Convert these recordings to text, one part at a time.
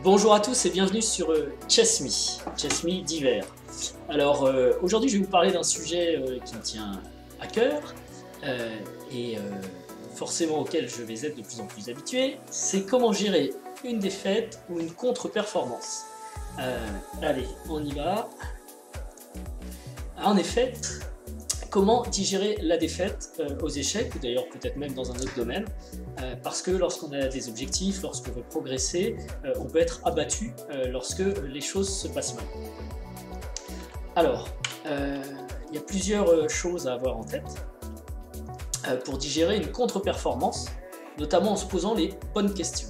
Bonjour à tous et bienvenue sur Chess Me d'hiver. Alors aujourd'hui je vais vous parler d'un sujet qui me tient à cœur et forcément auquel je vais être de plus en plus habitué, c'est comment gérer une défaite ou une contre-performance. Allez, on y va. En effet, comment digérer la défaite aux échecs, ou d'ailleurs peut-être même dans un autre domaine, parce que lorsqu'on a des objectifs, lorsqu'on veut progresser, on peut être abattu lorsque les choses se passent mal. Alors, il y a plusieurs choses à avoir en tête pour digérer une contre-performance, notamment en se posant les bonnes questions.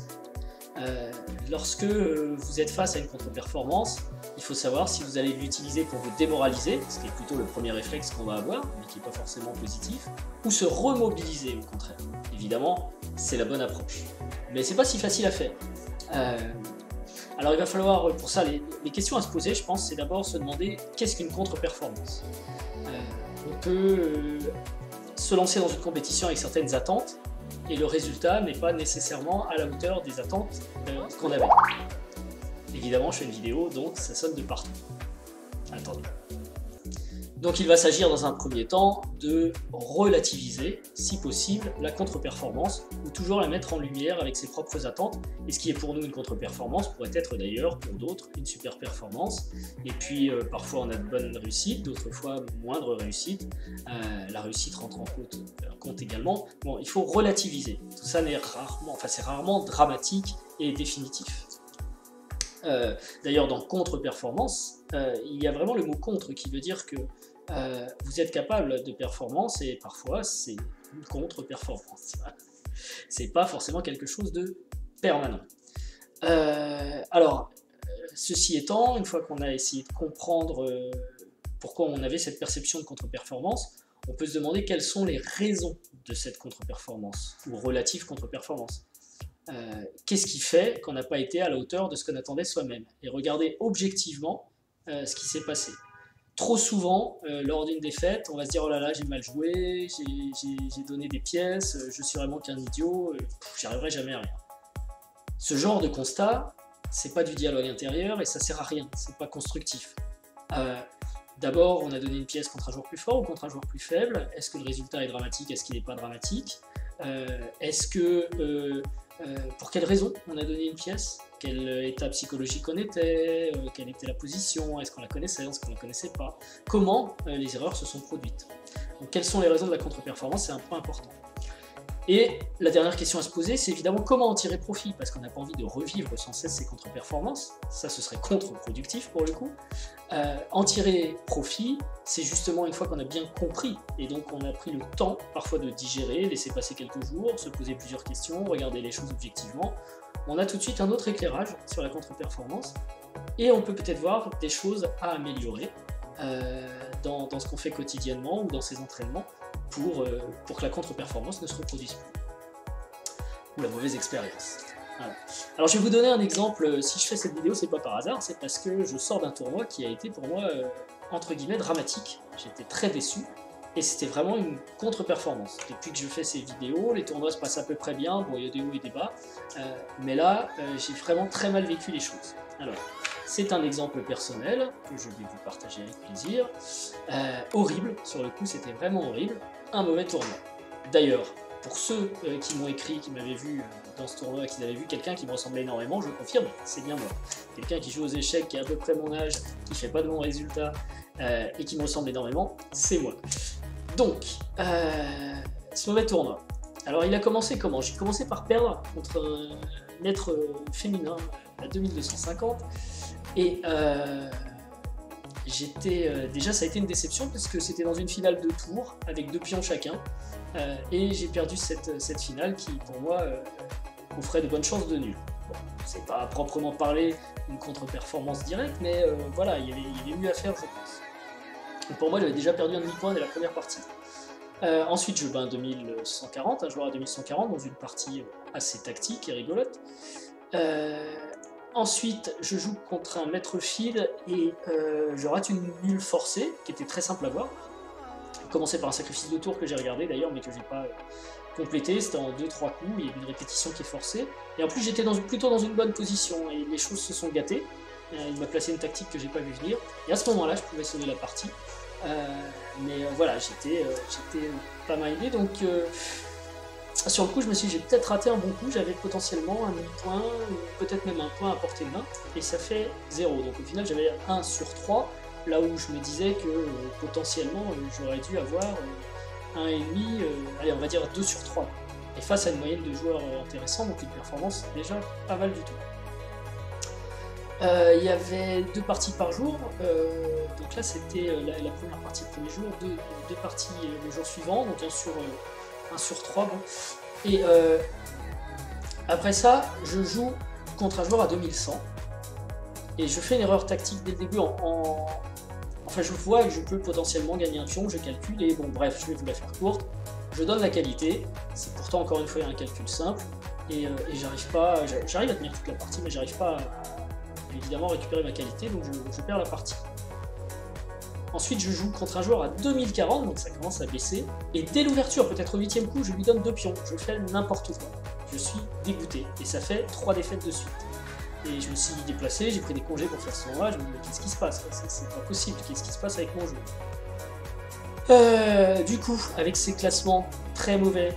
Lorsque vous êtes face à une contre-performance, il faut savoir si vous allez l'utiliser pour vous démoraliser, ce qui est plutôt le premier réflexe qu'on va avoir, mais qui n'est pas forcément positif, ou se remobiliser au contraire. Évidemment, c'est la bonne approche. Mais c'est pas si facile à faire. Alors il va falloir, pour ça, les questions à se poser, je pense, c'est d'abord se demander qu'est-ce qu'une contre-performance. On peut se lancer dans une compétition avec certaines attentes, et le résultat n'est pas nécessairement à la hauteur des attentes qu'on avait. Évidemment, je fais une vidéo, donc ça sonne de partout. Attendez. Donc il va s'agir dans un premier temps de relativiser, si possible, la contre-performance, ou toujours la mettre en lumière avec ses propres attentes. Et ce qui est pour nous une contre-performance pourrait être d'ailleurs pour d'autres une super performance. Et puis parfois on a de bonnes réussites, d'autres fois moindres réussites. La réussite rentre en compte également. Bon, il faut relativiser. Tout ça c'est rarement dramatique et définitif. D'ailleurs dans contre-performance, il y a vraiment le mot contre qui veut dire que vous êtes capable de performance et parfois c'est une contre-performance. C'est pas forcément quelque chose de permanent. Alors, ceci étant, une fois qu'on a essayé de comprendre pourquoi on avait cette perception de contre-performance, on peut se demander quelles sont les raisons de cette contre-performance ou relative contre-performance. Qu'est-ce qui fait qu'on n'a pas été à la hauteur de ce qu'on attendait soi-même, et regarder objectivement ce qui s'est passé. Trop souvent, lors d'une défaite, on va se dire « oh là là, j'ai mal joué, j'ai donné des pièces, je suis vraiment qu'un idiot, j'y arriverai jamais à rien ». Ce genre de constat, c'est pas du dialogue intérieur et ça sert à rien, c'est pas constructif. D'abord, on a donné une pièce contre un joueur plus fort ou contre un joueur plus faible. Est-ce que le résultat est dramatique? Est-ce qu'il n'est pas dramatique? Pour quelle raison on a donné une pièce? Quel état psychologique on était? Quelle était la position? Est-ce qu'on la connaissait? Est-ce qu'on ne la connaissait pas? Comment les erreurs se sont produites? Donc, quelles sont les raisons de la contre-performance? C'est un point important. Et la dernière question à se poser, c'est évidemment comment en tirer profit, parce qu'on n'a pas envie de revivre sans cesse ces contre-performances, ça ce serait contre-productif pour le coup. En tirer profit, c'est justement une fois qu'on a bien compris, et donc on a pris le temps parfois de digérer, laisser passer quelques jours, se poser plusieurs questions, regarder les choses objectivement, on a tout de suite un autre éclairage sur la contre-performance, et on peut peut-être voir des choses à améliorer dans ce qu'on fait quotidiennement ou dans ses entraînements, pour que la contre-performance ne se reproduise plus. Ou la mauvaise expérience. Voilà. Alors je vais vous donner un exemple, si je fais cette vidéo, c'est pas par hasard, c'est parce que je sors d'un tournoi qui a été pour moi, entre guillemets, dramatique. J'étais très déçu, et c'était vraiment une contre-performance. Depuis que je fais ces vidéos, les tournois se passent à peu près bien, bon il y a des hauts et des bas, mais là, j'ai vraiment très mal vécu les choses. Alors, c'est un exemple personnel que je vais vous partager avec plaisir. Horrible, sur le coup c'était vraiment horrible, un mauvais tournoi. D'ailleurs, pour ceux qui m'ont écrit, qui m'avaient vu dans ce tournoi, qui avaient vu quelqu'un qui me ressemblait énormément, je confirme, c'est bien moi. Quelqu'un qui joue aux échecs, qui a à peu près mon âge, qui fait pas de bons résultats, et qui me ressemble énormément, c'est moi. Donc, ce mauvais tournoi. Alors il a commencé comment? J'ai commencé par perdre contre un maître féminin à 2250, et déjà ça a été une déception parce que c'était dans une finale de tours avec 2 pions chacun, et j'ai perdu cette finale qui pour moi offrait de bonnes chances de nul. Bon, c'est pas à proprement parler une contre-performance directe, mais voilà, il y avait mieux à faire je pense. Et pour moi j'avais déjà perdu un demi-point dès la première partie. Ensuite je bats un 2140, un joueur à 2140 dans une partie assez tactique et rigolote. Ensuite, je joue contre un maître fil et je rate une nulle forcée, qui était très simple à voir. Commencer par un sacrifice de tour que j'ai regardé d'ailleurs, mais que j'ai pas complété, c'était en 2-3 coups, il y a une répétition qui est forcée. Et en plus j'étais plutôt dans une bonne position, et les choses se sont gâtées. Il m'a placé une tactique que j'ai pas vu venir, et à ce moment-là je pouvais sauver la partie. Voilà, j'étais pas mal aidé, donc sur le coup je me suis dit j'ai peut-être raté un bon coup, j'avais potentiellement un demi-point, peut-être même un point à portée de main, et ça fait 0. Donc au final j'avais 1 sur 3, là où je me disais que potentiellement j'aurais dû avoir 1,5, allez on va dire 2 sur 3. Et face à une moyenne de joueurs intéressants, donc une performance déjà pas mal du tout. Il y avait 2 parties par jour, donc là c'était la première partie le premier jour, deux parties le jour suivant, donc 1 sur 3. Bon. Et après ça, je joue contre un joueur à 2100, et je fais une erreur tactique dès le début Enfin je vois que je peux potentiellement gagner un pion, je calcule, et bon bref, je vais vous la faire courte. Je donne la qualité, c'est pourtant encore une fois un calcul simple, et j'arrive à tenir toute la partie, mais j'arrive pas à évidemment récupérer ma qualité, donc je perds la partie. Ensuite je joue contre un joueur à 2040, donc ça commence à baisser, et dès l'ouverture, peut-être au 8e coup, je lui donne 2 pions, je fais n'importe quoi. Je suis dégoûté, et ça fait 3 défaites de suite. Et je me suis déplacé, j'ai pris des congés pour faire ce tournoi, je me dis mais qu'est-ce qui se passe, c'est pas possible, qu'est-ce qui se passe avec mon jeu. Du coup, avec ces classements très mauvais,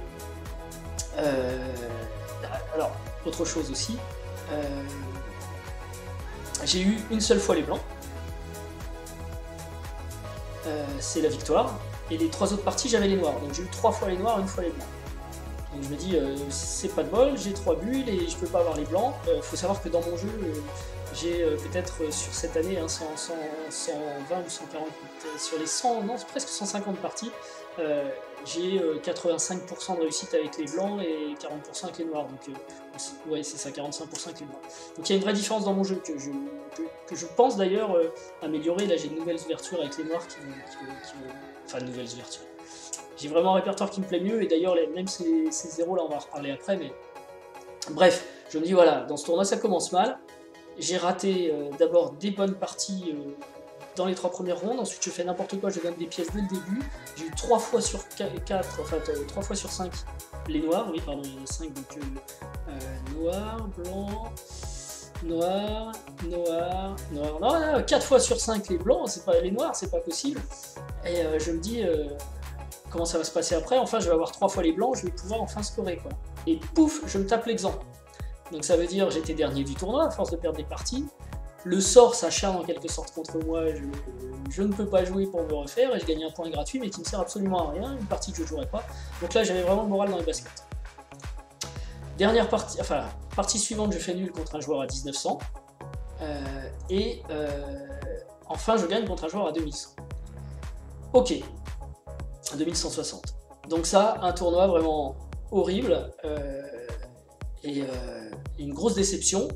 alors, autre chose aussi, j'ai eu une seule fois les blancs, c'est la victoire, et les 3 autres parties j'avais les noirs, donc j'ai eu 3 fois les noirs, 1 fois les blancs. Donc je me dis, c'est pas de bol, j'ai 3 bulles et je peux pas avoir les blancs. Faut savoir que dans mon jeu, j'ai peut-être sur cette année 120 ou 140, sur les 100, non, presque 150 parties, j'ai 85% de réussite avec les blancs et 40% avec les noirs. Donc ouais, c'est ça, 45% avec les noirs. Donc il y a une vraie différence dans mon jeu que je pense d'ailleurs améliorer. Là j'ai de nouvelles ouvertures avec les noirs enfin de nouvelles ouvertures. J'ai vraiment un répertoire qui me plaît mieux, et d'ailleurs même ces zéros là on va en reparler après, mais bref, je me dis voilà, dans ce tournoi ça commence mal, j'ai raté d'abord des bonnes parties dans les 3 premières rondes, ensuite je fais n'importe quoi, je donne des pièces dès le début, j'ai eu 3 fois sur 4, enfin 3 fois sur 5 les noirs, oui pardon, il y en a 5, donc noir, blanc, noir, noir, noir, non, 4 fois sur 5 les blancs, c'est pas les noirs, c'est pas possible, et je me dis comment ça va se passer après, enfin je vais avoir 3 fois les blancs, je vais pouvoir enfin scorer quoi. Et pouf, je me tape l'exemple. Donc ça veut dire j'étais dernier du tournoi à force de perdre des parties. Le sort s'acharne en quelque sorte contre moi, je ne peux pas jouer pour me refaire, et je gagne un point gratuit mais qui ne sert absolument à rien, une partie que je ne jouerai pas. Donc là j'avais vraiment le moral dans les baskets. Dernière partie, enfin partie suivante, je fais nul contre un joueur à 1900. Enfin je gagne contre un joueur à 2100. Ok. 2160. Donc ça, un tournoi vraiment horrible et une grosse déception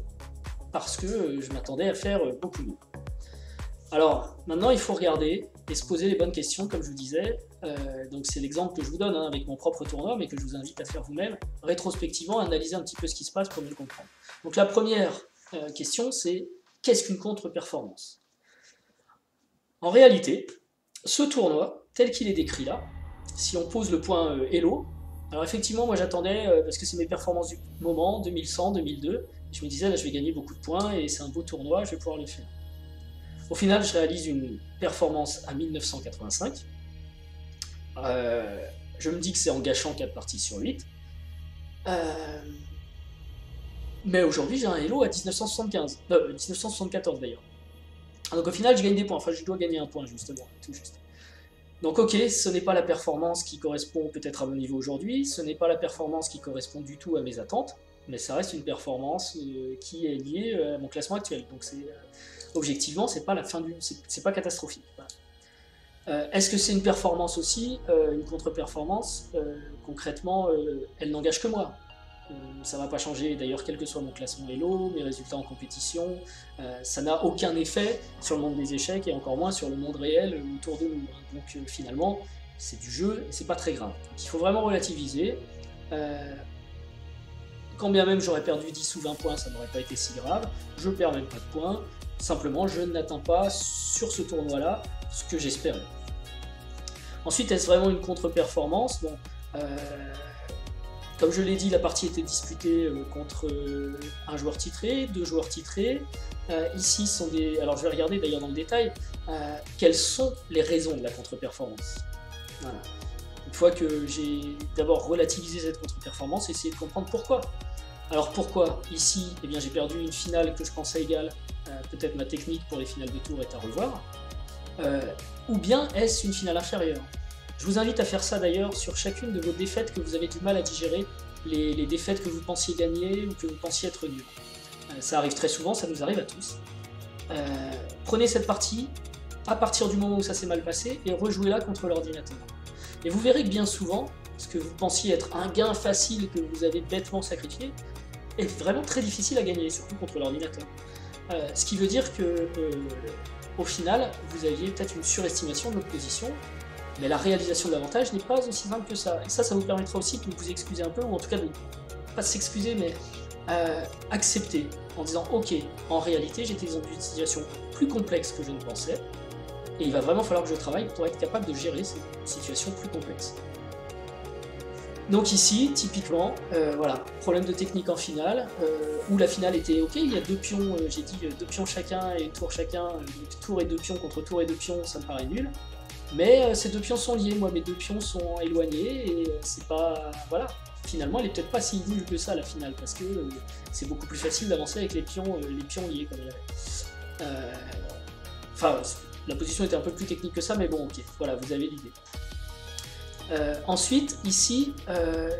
parce que je m'attendais à faire beaucoup mieux. Alors maintenant il faut regarder et se poser les bonnes questions comme je vous disais. Donc c'est l'exemple que je vous donne avec mon propre tournoi, mais que je vous invite à faire vous-même, rétrospectivement, analyser un petit peu ce qui se passe pour mieux comprendre. Donc la première question c'est qu'est-ce qu'une contre-performance? En réalité, ce tournoi, tel qu'il est décrit là, si on pose le point Hello, alors effectivement moi j'attendais, parce que c'est mes performances du moment, 2100, 2002, et je me disais là je vais gagner beaucoup de points et c'est un beau tournoi, je vais pouvoir le faire. Au final je réalise une performance à 1985, je me dis que c'est en gâchant 4 parties sur 8, mais aujourd'hui j'ai un Hello à 1974 d'ailleurs. Donc au final je gagne des points, enfin je dois gagner un point justement, tout juste. Donc ok, ce n'est pas la performance qui correspond peut-être à mon niveau aujourd'hui, ce n'est pas la performance qui correspond du tout à mes attentes, mais ça reste une performance qui est liée à mon classement actuel. Donc objectivement, c'est pas la fin c'est pas catastrophique. Voilà. Est-ce que c'est une performance aussi, une contre-performance? Concrètement, elle n'engage que moi. Ça ne va pas changer d'ailleurs quel que soit mon classement Elo, mes résultats en compétition, ça n'a aucun effet sur le monde des échecs et encore moins sur le monde réel autour de nous. Donc finalement c'est du jeu et c'est pas très grave. Donc, il faut vraiment relativiser. Quand bien même j'aurais perdu 10 ou 20 points, ça n'aurait pas été si grave. Je perds même pas de points, simplement je n'atteins pas sur ce tournoi là ce que j'espérais. Ensuite, est-ce vraiment une contre-performance? Bon, Comme je l'ai dit, la partie était disputée contre un joueur titré, 2 joueurs titrés. Ici, sont des... Alors je vais regarder d'ailleurs dans le détail, quelles sont les raisons de la contre-performance. Voilà. Une fois que j'ai d'abord relativisé cette contre-performance, essayé de comprendre pourquoi. Alors pourquoi ici, eh bien, j'ai perdu une finale que je pensais égale, peut-être ma technique pour les finales de tour est à revoir, ou bien est-ce une finale inférieure? Je vous invite à faire ça d'ailleurs sur chacune de vos défaites que vous avez du mal à digérer, les défaites que vous pensiez gagner ou que vous pensiez être nul. Ça arrive très souvent, ça nous arrive à tous. Prenez cette partie à partir du moment où ça s'est mal passé et rejouez-la contre l'ordinateur. Et vous verrez que bien souvent, ce que vous pensiez être un gain facile que vous avez bêtement sacrifié est vraiment très difficile à gagner, surtout contre l'ordinateur. Ce qui veut dire que au final, vous aviez peut-être une surestimation de votre position, mais la réalisation de l'avantage n'est pas aussi simple que ça. Et ça vous permettra aussi de vous excuser un peu, ou en tout cas de pas s'excuser, mais accepter, en disant ok, en réalité j'étais dans une situation plus complexe que je ne pensais, et il va vraiment falloir que je travaille pour être capable de gérer cette situation plus complexe. Donc ici, typiquement, voilà, problème de technique en finale, où la finale était ok, il y a 2 pions, j'ai dit 2 pions chacun et tour chacun, donc tour et 2 pions contre tour et 2 pions, ça me paraît nul. Mais ces 2 pions sont liés, moi mes 2 pions sont éloignés, et c'est pas... voilà. Finalement, elle est peut-être pas si nulle que ça la finale, parce que c'est beaucoup plus facile d'avancer avec les pions liés comme elle avait. Enfin, la position était un peu plus technique que ça, mais bon, ok, voilà, vous avez l'idée. Ensuite, ici,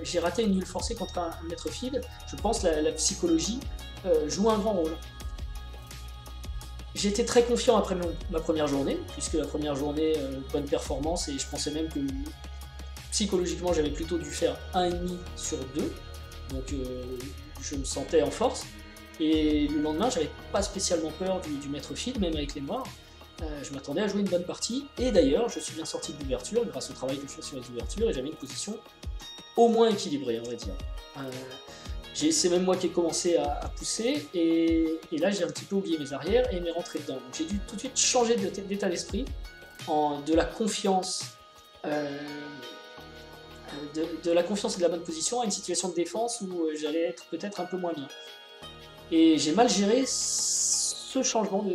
j'ai raté une nulle forcée contre un maître fil. Je pense que la psychologie joue un grand rôle. J'étais très confiant après ma première journée, puisque la première journée, bonne performance, et je pensais même que psychologiquement j'avais plutôt dû faire 1,5 sur 2, donc je me sentais en force. Et le lendemain, j'avais pas spécialement peur du maître fil, même avec les noirs. Je m'attendais à jouer une bonne partie, et d'ailleurs je suis bien sorti de l'ouverture grâce au travail que je fais sur les ouvertures, et j'avais une position au moins équilibrée, on va dire. C'est même moi qui ai commencé à pousser, et là j'ai un petit peu oublié mes arrières et m'est rentré dedans. Donc j'ai dû tout de suite changer d'état d'esprit, de la confiance, de la confiance et de la bonne position à une situation de défense où j'allais être peut-être un peu moins bien. Et j'ai mal géré ce changement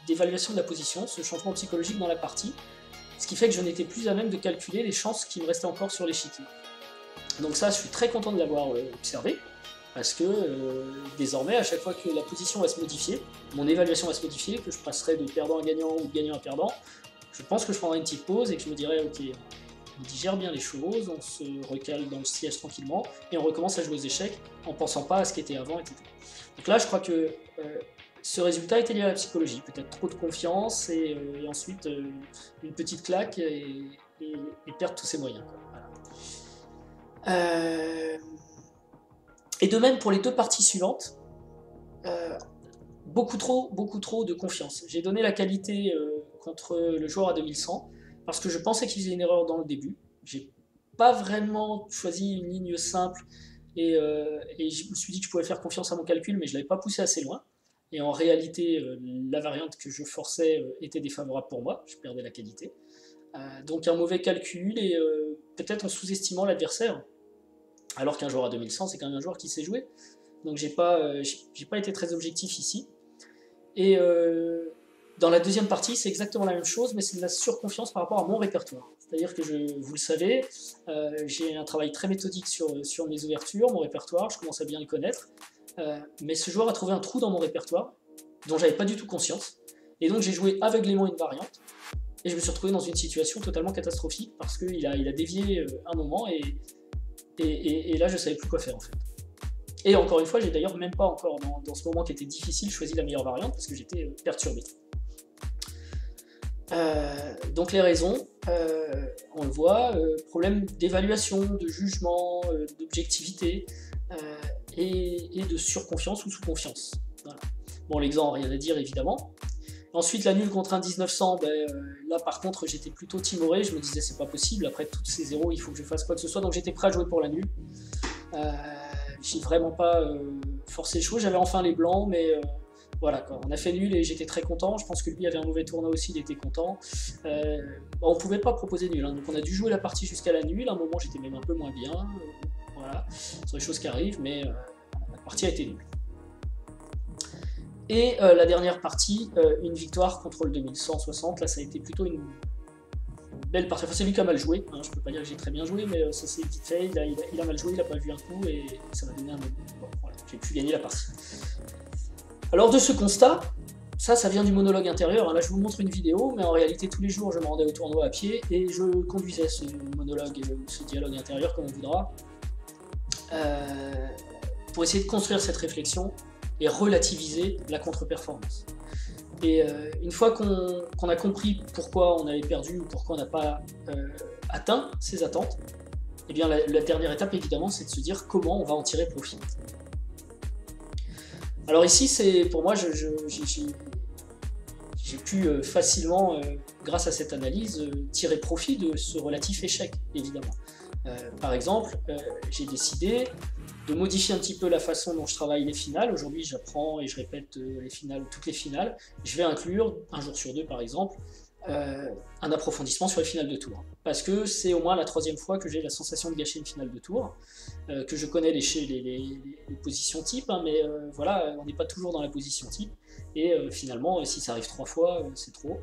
d'évaluation de la position, ce changement psychologique dans la partie, ce qui fait que je n'étais plus à même de calculer les chances qui me restaient encore sur l'échiquier. Donc ça, je suis très content de l'avoir observé, parce que désormais, à chaque fois que la position va se modifier, mon évaluation va se modifier, que je passerai de perdant à gagnant ou de gagnant à perdant, je pense que je prendrai une petite pause et que je me dirai ok, on digère bien les choses, on se recale dans le siège tranquillement, et on recommence à jouer aux échecs en pensant pas à ce qui était avant, etc. Donc là, je crois que ce résultat était lié à la psychologie, peut-être trop de confiance, et ensuite une petite claque, et perdre tous ses moyens, quoi. Voilà. Et de même pour les 2 parties suivantes, beaucoup trop de confiance. J'ai donné la qualité contre le joueur à 2100, parce que je pensais qu'il faisait une erreur dans le début. J'ai pas vraiment choisi une ligne simple, et je me suis dit que je pouvais faire confiance à mon calcul, mais je l'avais pas poussé assez loin. Et en réalité, la variante que je forçais était défavorable pour moi, je perdais la qualité. Donc un mauvais calcul, et peut-être en sous-estimant l'adversaire, alors qu'un joueur à 2100, c'est quand même un joueur qui sait jouer. Donc j'ai pas été très objectif ici. Et dans la deuxième partie, c'est exactement la même chose, mais c'est de la surconfiance par rapport à mon répertoire. C'est-à-dire que, vous le savez, j'ai un travail très méthodique sur mes ouvertures, mon répertoire, je commence à bien le connaître. Mais ce joueur a trouvé un trou dans mon répertoire, dont j'avais pas du tout conscience, et donc j'ai joué aveuglément une variante, et je me suis retrouvé dans une situation totalement catastrophique, parce qu'il a dévié un moment, et là je savais plus quoi faire en fait. Et encore une fois, j'ai d'ailleurs même pas encore, dans ce moment qui était difficile, choisi la meilleure variante, parce que j'étais perturbé. Donc les raisons, on le voit, problème d'évaluation, de jugement, d'objectivité, et de surconfiance ou sous-confiance. Voilà. Bon, l'exemple, rien à dire évidemment. Ensuite, la nulle contre un 1900, là par contre j'étais plutôt timoré, je me disais c'est pas possible, après tous ces zéros il faut que je fasse quoi que ce soit, donc j'étais prêt à jouer pour la nulle. J'ai vraiment pas forcé les choses, j'avais enfin les blancs, mais voilà quoi, on a fait nul et j'étais très content, je pense que lui avait un mauvais tournoi aussi, il était content. On pouvait pas proposer nul, hein, donc on a dû jouer la partie jusqu'à la nulle, à un moment j'étais même un peu moins bien, Voilà, ce sont des choses qui arrivent, mais la partie a été nulle. Et la dernière partie, une victoire contre le 2160. Là, ça a été plutôt une belle partie. Enfin, c'est lui qui a mal joué. Hein, je peux pas dire que j'ai très bien joué, mais ça c'est vite fait. Il a mal joué, il a pas vu un coup et ça m'a donné un. Bon, voilà, j'ai pu gagner la partie. Alors, de ce constat, ça vient du monologue intérieur. Hein. Là, je vous montre une vidéo, mais en réalité, tous les jours, je me rendais au tournoi à pied et je conduisais ce monologue ou ce dialogue intérieur, comme on voudra, pour essayer de construire cette réflexion et relativiser la contre-performance. Et une fois qu'on a compris pourquoi on avait perdu ou pourquoi on n'a pas atteint ses attentes, eh bien la dernière étape évidemment c'est de se dire comment on va en tirer profit. Alors ici c'est pour moi j'ai pu facilement grâce à cette analyse tirer profit de ce relatif échec évidemment. Par exemple j'ai décidé de modifier un petit peu la façon dont je travaille les finales. Aujourd'hui, j'apprends et je répète les finales, toutes les finales. Je vais inclure, un jour sur deux par exemple, un approfondissement sur les finales de tour. Parce que c'est au moins la 3e fois que j'ai la sensation de gâcher une finale de tour, que je connais les positions types, hein, mais voilà, on n'est pas toujours dans la position type. Et finalement, si ça arrive 3 fois, c'est trop.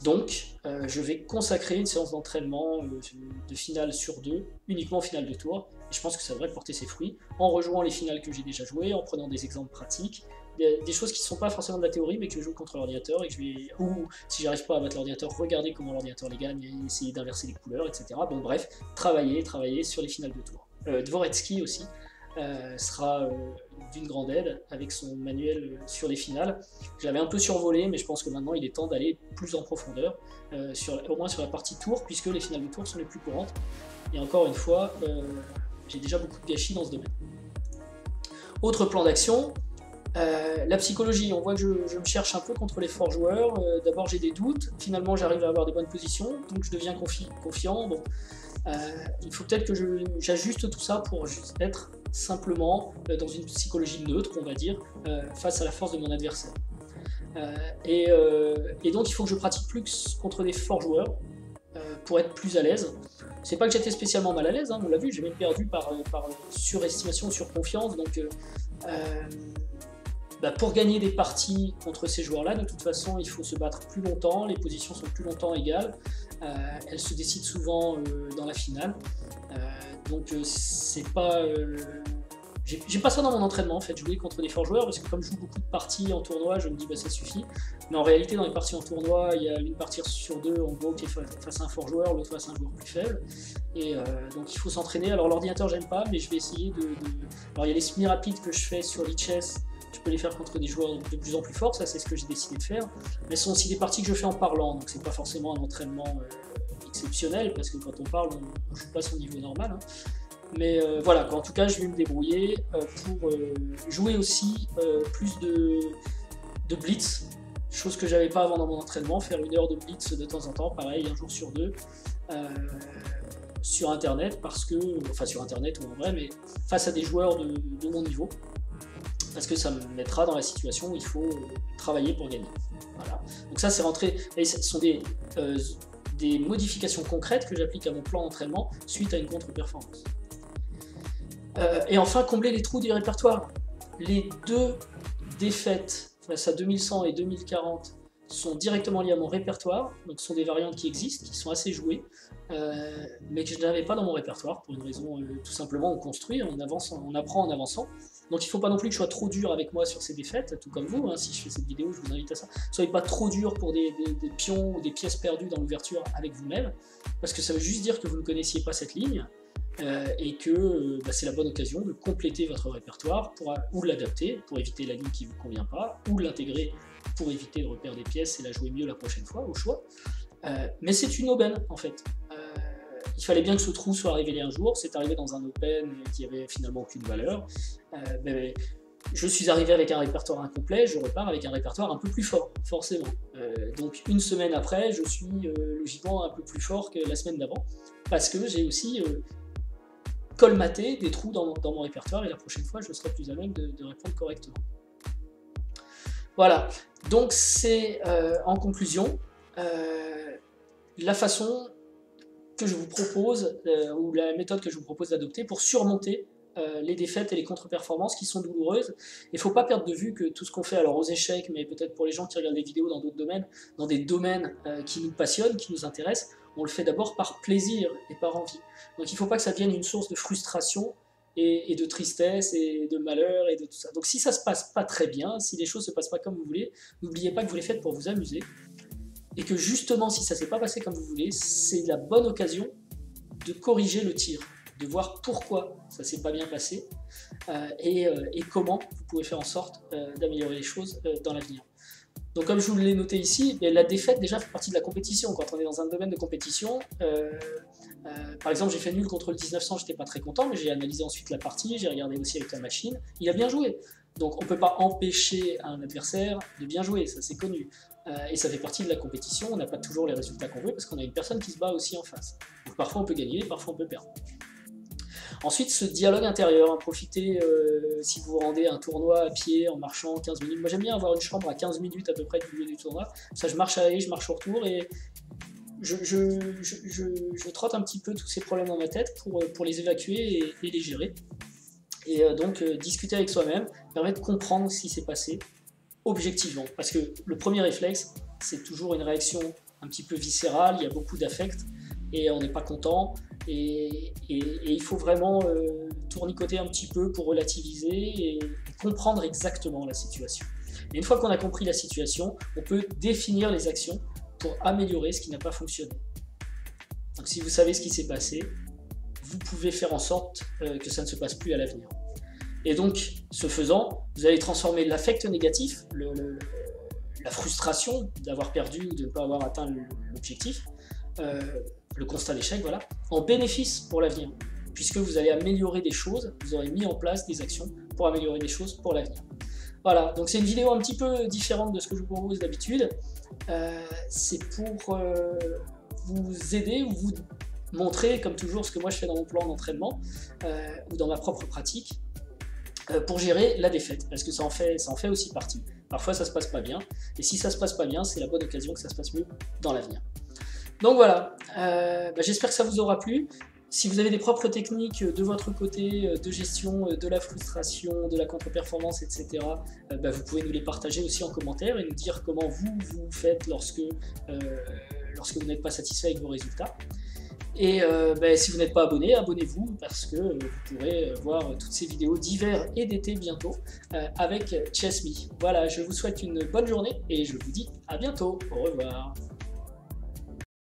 Donc, je vais consacrer une séance d'entraînement de finale sur 2, uniquement aux finales de tour. Et je pense que ça devrait porter ses fruits, en rejoignant les finales que j'ai déjà jouées, en prenant des exemples pratiques, des choses qui ne sont pas forcément de la théorie, mais que je joue contre l'ordinateur, et que je vais, ou si j'arrive pas à battre l'ordinateur, regarder comment l'ordinateur les gagne, et essayer d'inverser les couleurs, etc. Bon bref, travailler sur les finales de tour. Dvoretsky aussi sera d'une grande aide avec son manuel sur les finales. Je l'avais un peu survolé, mais je pense que maintenant il est temps d'aller plus en profondeur, au moins sur la partie tour, puisque les finales de tour sont les plus courantes. Et encore une fois, j'ai déjà beaucoup de gâchis dans ce domaine. Autre plan d'action, la psychologie. On voit que je me cherche un peu contre les forts joueurs. D'abord j'ai des doutes, finalement j'arrive à avoir des bonnes positions, donc je deviens confiant. Bon, il faut peut-être que j'ajuste tout ça pour juste être simplement dans une psychologie neutre, on va dire, face à la force de mon adversaire. Et donc il faut que je pratique plus contre des forts joueurs pour être plus à l'aise. C'est pas que j'étais spécialement mal à l'aise, hein, on l'a vu, j'ai même perdu par surestimation ou surconfiance, donc pour gagner des parties contre ces joueurs-là, de toute façon, il faut se battre plus longtemps, les positions sont plus longtemps égales, elles se décident souvent dans la finale, donc c'est pas... J'ai pas ça dans mon entraînement en fait, jouer contre des forts joueurs, parce que comme je joue beaucoup de parties en tournoi, je me dis bah ça suffit. Mais en réalité, dans les parties en tournoi, il y a une partie sur 2 en gros qui est face à un fort joueur, l'autre face à un joueur plus faible. Et donc il faut s'entraîner. Alors l'ordinateur, j'aime pas, mais je vais essayer de... Alors il y a les semi-rapides que je fais sur l'e-chess, je peux les faire contre des joueurs de plus en plus forts, ça c'est ce que j'ai décidé de faire. Mais ce sont aussi des parties que je fais en parlant, donc c'est pas forcément un entraînement exceptionnel, parce que quand on parle, on joue pas son niveau normal. Hein. Mais voilà, en tout cas, je vais me débrouiller pour jouer aussi plus de blitz, chose que j'avais pas avant dans mon entraînement, faire 1 heure de blitz de temps en temps, pareil, un jour sur 2, sur internet, enfin sur internet ou en vrai, mais face à des joueurs de mon niveau, parce que ça me mettra dans la situation où il faut travailler pour gagner. Voilà. Donc ça, c'est rentré, et ce sont des modifications concrètes que j'applique à mon plan d'entraînement suite à une contre-performance. Et enfin, combler les trous du répertoire. Les 2 défaites face à 2100 et 2040 sont directement liées à mon répertoire, donc ce sont des variantes qui existent, qui sont assez jouées, mais que je n'avais pas dans mon répertoire, pour une raison tout simplement on construit, on apprend en avançant. Donc il ne faut pas non plus que je sois trop dur avec moi sur ces défaites, tout comme vous, hein, si je fais cette vidéo, je vous invite à ça. Soyez pas trop dur pour des pions ou des pièces perdues dans l'ouverture avec vous-même, parce que ça veut juste dire que vous ne connaissiez pas cette ligne, et que c'est la bonne occasion de compléter votre répertoire ou de l'adapter pour éviter la ligne qui ne vous convient pas, ou de l'intégrer pour éviter le repère des pièces et la jouer mieux la prochaine fois, au choix. Mais c'est une aubaine en fait. Il fallait bien que ce trou soit révélé un jour, c'est arrivé dans un open qui avait finalement aucune valeur. Je suis arrivé avec un répertoire incomplet, je repars avec un répertoire un peu plus fort, forcément. Donc une semaine après, je suis logiquement un peu plus fort que la semaine d'avant, parce que j'ai aussi colmaté des trous dans mon répertoire, et la prochaine fois, je serai plus à même de répondre correctement. Voilà, donc c'est en conclusion, la façon que je vous propose, ou la méthode que je vous propose d'adopter pour surmonter les défaites et les contre-performances qui sont douloureuses. Il ne faut pas perdre de vue que tout ce qu'on fait, alors aux échecs, mais peut-être pour les gens qui regardent des vidéos dans d'autres domaines, dans des domaines qui nous passionnent, qui nous intéressent, on le fait d'abord par plaisir et par envie. Donc il ne faut pas que ça devienne une source de frustration et de tristesse et de malheur et de tout ça. Donc si ça ne se passe pas très bien, si les choses ne se passent pas comme vous voulez, n'oubliez pas que vous les faites pour vous amuser et que justement si ça ne s'est pas passé comme vous voulez, c'est la bonne occasion de corriger le tir, de voir pourquoi ça ne s'est pas bien passé et comment vous pouvez faire en sorte d'améliorer les choses dans l'avenir. Donc comme je vous l'ai noté ici, la défaite déjà fait partie de la compétition. Quand on est dans un domaine de compétition, par exemple j'ai fait nul contre le 1900, j'étais pas très content, mais j'ai analysé ensuite la partie, j'ai regardé aussi avec la machine, il a bien joué. Donc on ne peut pas empêcher un adversaire de bien jouer, ça c'est connu. Et ça fait partie de la compétition, on n'a pas toujours les résultats qu'on veut parce qu'on a une personne qui se bat aussi en face. Donc parfois on peut gagner, parfois on peut perdre. Ensuite, ce dialogue intérieur, profitez si vous vous rendez à un tournoi à pied en marchant 15 minutes. Moi j'aime bien avoir une chambre à 15 minutes à peu près du milieu du tournoi. Ça, je marche à l'aller, je marche au retour et je trotte un petit peu tous ces problèmes dans ma tête pour les évacuer et les gérer. Et donc discuter avec soi-même permet de comprendre ce qui s'est passé objectivement. Parce que le premier réflexe, c'est toujours une réaction un petit peu viscérale, il y a beaucoup d'affect et on n'est pas content. Et il faut vraiment tournicoter un petit peu pour relativiser et comprendre exactement la situation. Et une fois qu'on a compris la situation, on peut définir les actions pour améliorer ce qui n'a pas fonctionné. Donc si vous savez ce qui s'est passé, vous pouvez faire en sorte que ça ne se passe plus à l'avenir. Et donc, ce faisant, vous allez transformer l'affect négatif, la frustration d'avoir perdu ou de ne pas avoir atteint l'objectif, le constat d'échec, voilà, en bénéfice pour l'avenir, puisque vous allez améliorer des choses, vous aurez mis en place des actions pour améliorer des choses pour l'avenir. Voilà, donc c'est une vidéo un petit peu différente de ce que je vous propose d'habitude. C'est pour vous aider ou vous montrer, comme toujours, ce que moi je fais dans mon plan d'entraînement ou dans ma propre pratique pour gérer la défaite, parce que ça en fait aussi partie. Parfois ça se passe pas bien, et si ça se passe pas bien, c'est la bonne occasion que ça se passe mieux dans l'avenir. Donc voilà, j'espère que ça vous aura plu. Si vous avez des propres techniques de votre côté de gestion de la frustration, de la contre-performance, etc., vous pouvez nous les partager aussi en commentaire et nous dire comment vous faites lorsque vous n'êtes pas satisfait avec vos résultats. Et si vous n'êtes pas abonné, abonnez-vous parce que vous pourrez voir toutes ces vidéos d'hiver et d'été bientôt avec Chess Me. Voilà, je vous souhaite une bonne journée et je vous dis à bientôt. Au revoir.